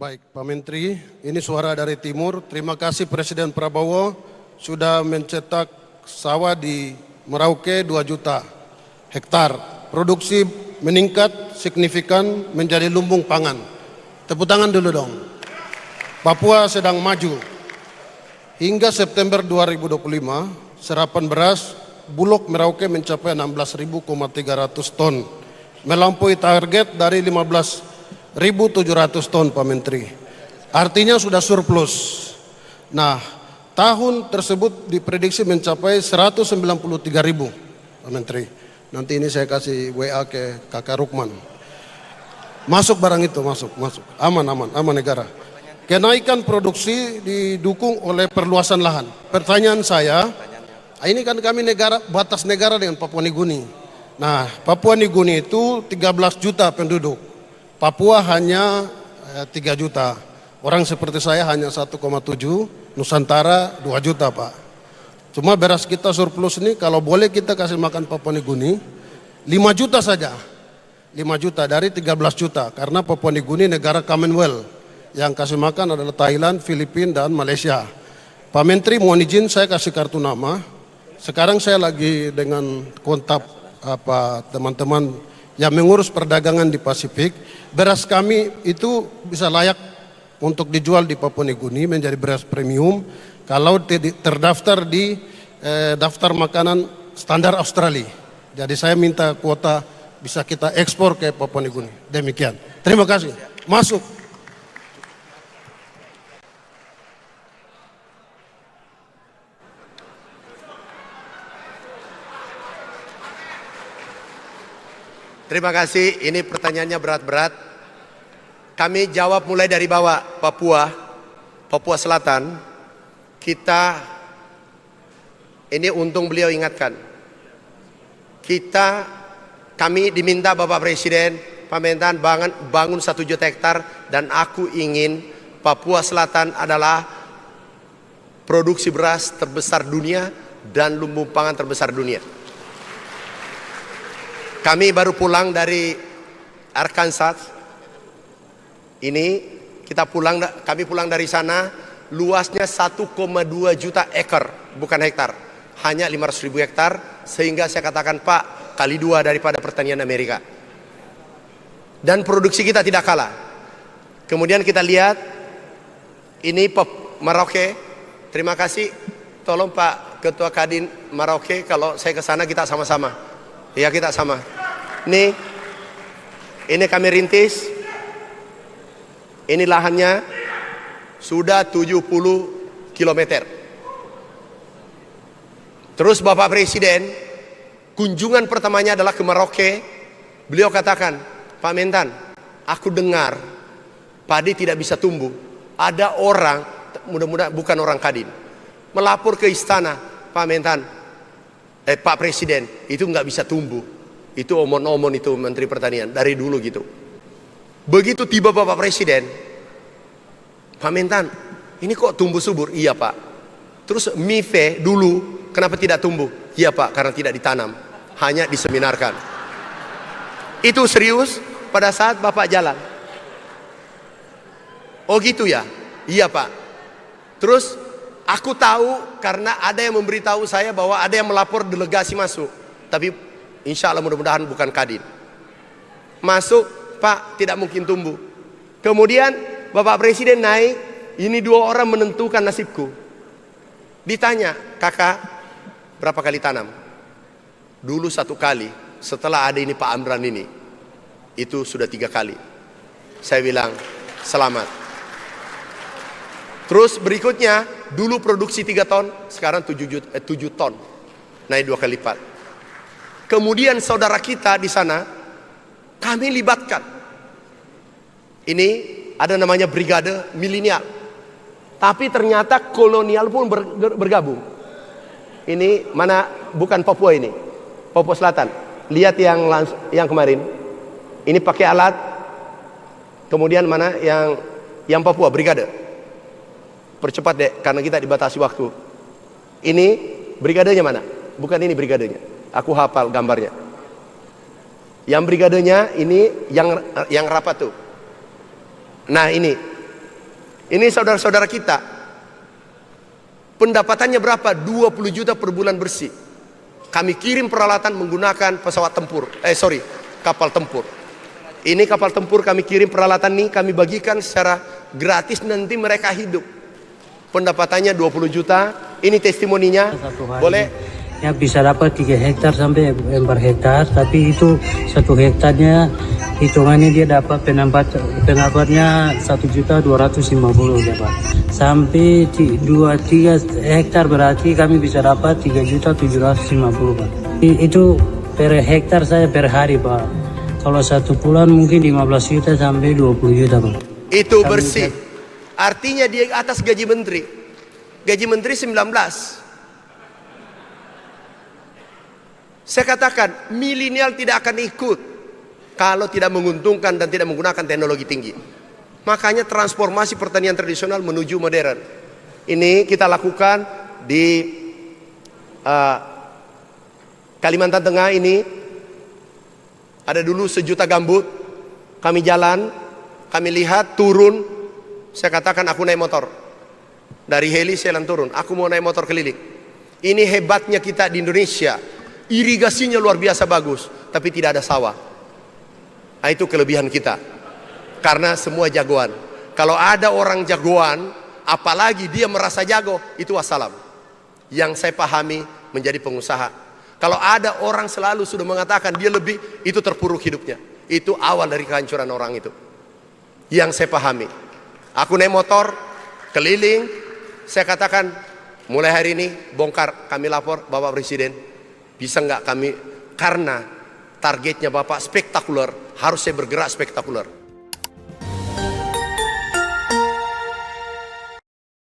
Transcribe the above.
Baik, Pak Menteri, ini suara dari Timur. Terima kasih Presiden Prabowo sudah mencetak sawah di Merauke 2 juta hektar. Produksi meningkat signifikan menjadi lumbung pangan. Tepuk tangan dulu dong. Papua sedang maju. Hingga September 2025, serapan beras Bulog Merauke mencapai 16.300 ton. Melampaui target dari 15.700 ton, Pak Menteri. Artinya sudah surplus. Nah, tahun tersebut diprediksi mencapai 193.000, Pak Menteri. Nanti ini saya kasih WA ke Kakak Rukman. Masuk barang itu, masuk. Aman negara. Kenaikan produksi didukung oleh perluasan lahan. Pertanyaan saya, ini kan kami negara, batas negara dengan Papua Nugini. Nah, Papua Nugini itu 13 juta penduduk. Papua hanya 3 juta. Orang seperti saya hanya 1,7, Nusantara 2 juta, Pak. Cuma beras kita surplus ini kalau boleh kita kasih makan Papua Nugini 5 juta saja. 5 juta dari 13 juta. Karena Papua Nugini negara Commonwealth. Yang kasih makan adalah Thailand, Filipina, dan Malaysia. Pak Menteri, mohon izin saya kasih kartu nama. Sekarang saya lagi dengan kontak teman-teman yang mengurus perdagangan di Pasifik. Beras kami itu bisa layak untuk dijual di Papua Nugini menjadi beras premium kalau terdaftar di daftar makanan standar Australia. Jadi saya minta kuota bisa kita ekspor ke Papua Nugini. Demikian. Terima kasih. Masuk. Terima kasih, ini pertanyaannya berat-berat. Kami jawab mulai dari bawah, Papua Selatan. Ini untung beliau ingatkan. Kami diminta Bapak Presiden, Pak Mentan bangun 1 juta hektar. Dan aku ingin Papua Selatan adalah produksi beras terbesar dunia dan lumbung pangan terbesar dunia. Kami baru pulang dari Arkansas. Kami pulang dari sana, luasnya 1,2 juta ekor, bukan hektar. Hanya 500.000 hektar, sehingga saya katakan, Pak, kali 2 daripada pertanian Amerika. Dan produksi kita tidak kalah. Kemudian kita lihat, ini Merauke. Terima kasih, tolong Pak Ketua Kadin Merauke, kalau saya ke sana kita sama-sama. Ya, kita sama. Ini kami rintis. Ini lahannya sudah 70 km. Terus Bapak Presiden kunjungan pertamanya adalah ke Merauke. Beliau katakan, Pak Mentan, aku dengar padi tidak bisa tumbuh. Ada orang, mudah-mudahan bukan orang Kadin, melapor ke istana, Pak Mentan, Pak Presiden, itu nggak bisa tumbuh. Itu omon-omon itu Menteri Pertanian dari dulu gitu. Begitu tiba Bapak Presiden, Pak Mentan, ini kok tumbuh subur? Iya Pak. Terus MIFE dulu kenapa tidak tumbuh? Iya Pak, karena tidak ditanam, hanya diseminarkan. Itu serius pada saat Bapak jalan. Oh gitu ya? Iya Pak. Terus aku tahu karena ada yang memberitahu saya bahwa ada yang melapor delegasi masuk. Tapi insya Allah mudah-mudahan bukan Kadin. Masuk, Pak, tidak mungkin tumbuh. Kemudian Bapak Presiden naik, ini 2 orang menentukan nasibku. Ditanya, kakak berapa kali tanam? Dulu 1 kali, setelah ada ini Pak Amran ini, itu sudah 3 kali. Saya bilang, selamat. Terus berikutnya, dulu produksi 3 ton, sekarang 7 ton. Naik 2 kali lipat. Kemudian saudara kita di sana, kami libatkan. Ini ada namanya Brigade Milenial. Tapi ternyata kolonial pun bergabung. Ini mana, bukan Papua ini. Papua Selatan. Lihat yang kemarin. Ini pakai alat. Kemudian mana yang Papua, Brigade. Percepat deh, karena kita dibatasi waktu. Ini brigadenya mana? Bukan ini brigadenya. Aku hafal gambarnya. Yang brigadenya ini yang rapat tuh. Nah ini Ini saudara-saudara kita, pendapatannya berapa? 20 juta per bulan bersih. Kami kirim peralatan menggunakan pesawat tempur, kapal tempur. Ini kapal tempur kami kirim peralatan nih, kami bagikan secara gratis, nanti mereka hidup. Pendapatannya 20 juta, ini testimoninya, boleh. Ya bisa dapat 3 hektar sampai 4 hektar, tapi itu 1 hektarnya hitungannya dia dapat pendapatnya 1.250.000 dapat. Sampai 2-3 hektar berarti kami bisa dapat 3.750.000 Pak. Itu per hektar saya per hari Pak. Kalau 1 bulan mungkin 15 juta sampai 20 juta Pak. Itu bersih. Artinya dia atas gaji menteri. Gaji menteri 19. Saya katakan milenial tidak akan ikut kalau tidak menguntungkan dan tidak menggunakan teknologi tinggi. Makanya transformasi pertanian tradisional menuju modern. Ini kita lakukan di Kalimantan Tengah ini. Ada dulu 1 juta gambut. Kami jalan, kami lihat turun. Saya katakan aku naik motor. Dari heli saya turun. Aku mau naik motor keliling. Ini hebatnya kita di Indonesia. Irigasinya luar biasa bagus, tapi tidak ada sawah. Nah, itu kelebihan kita. Karena semua jagoan. Kalau ada orang jagoan, apalagi dia merasa jago, itu wassalam. Yang saya pahami menjadi pengusaha. Kalau ada orang selalu sudah mengatakan dia lebih, itu terpuruk hidupnya. Itu awal dari kehancuran orang itu. Yang saya pahami. Aku naik motor, keliling, saya katakan, mulai hari ini bongkar, kami lapor Bapak Presiden. Bisa nggak kami, karena targetnya Bapak spektakuler, harus saya bergerak spektakuler.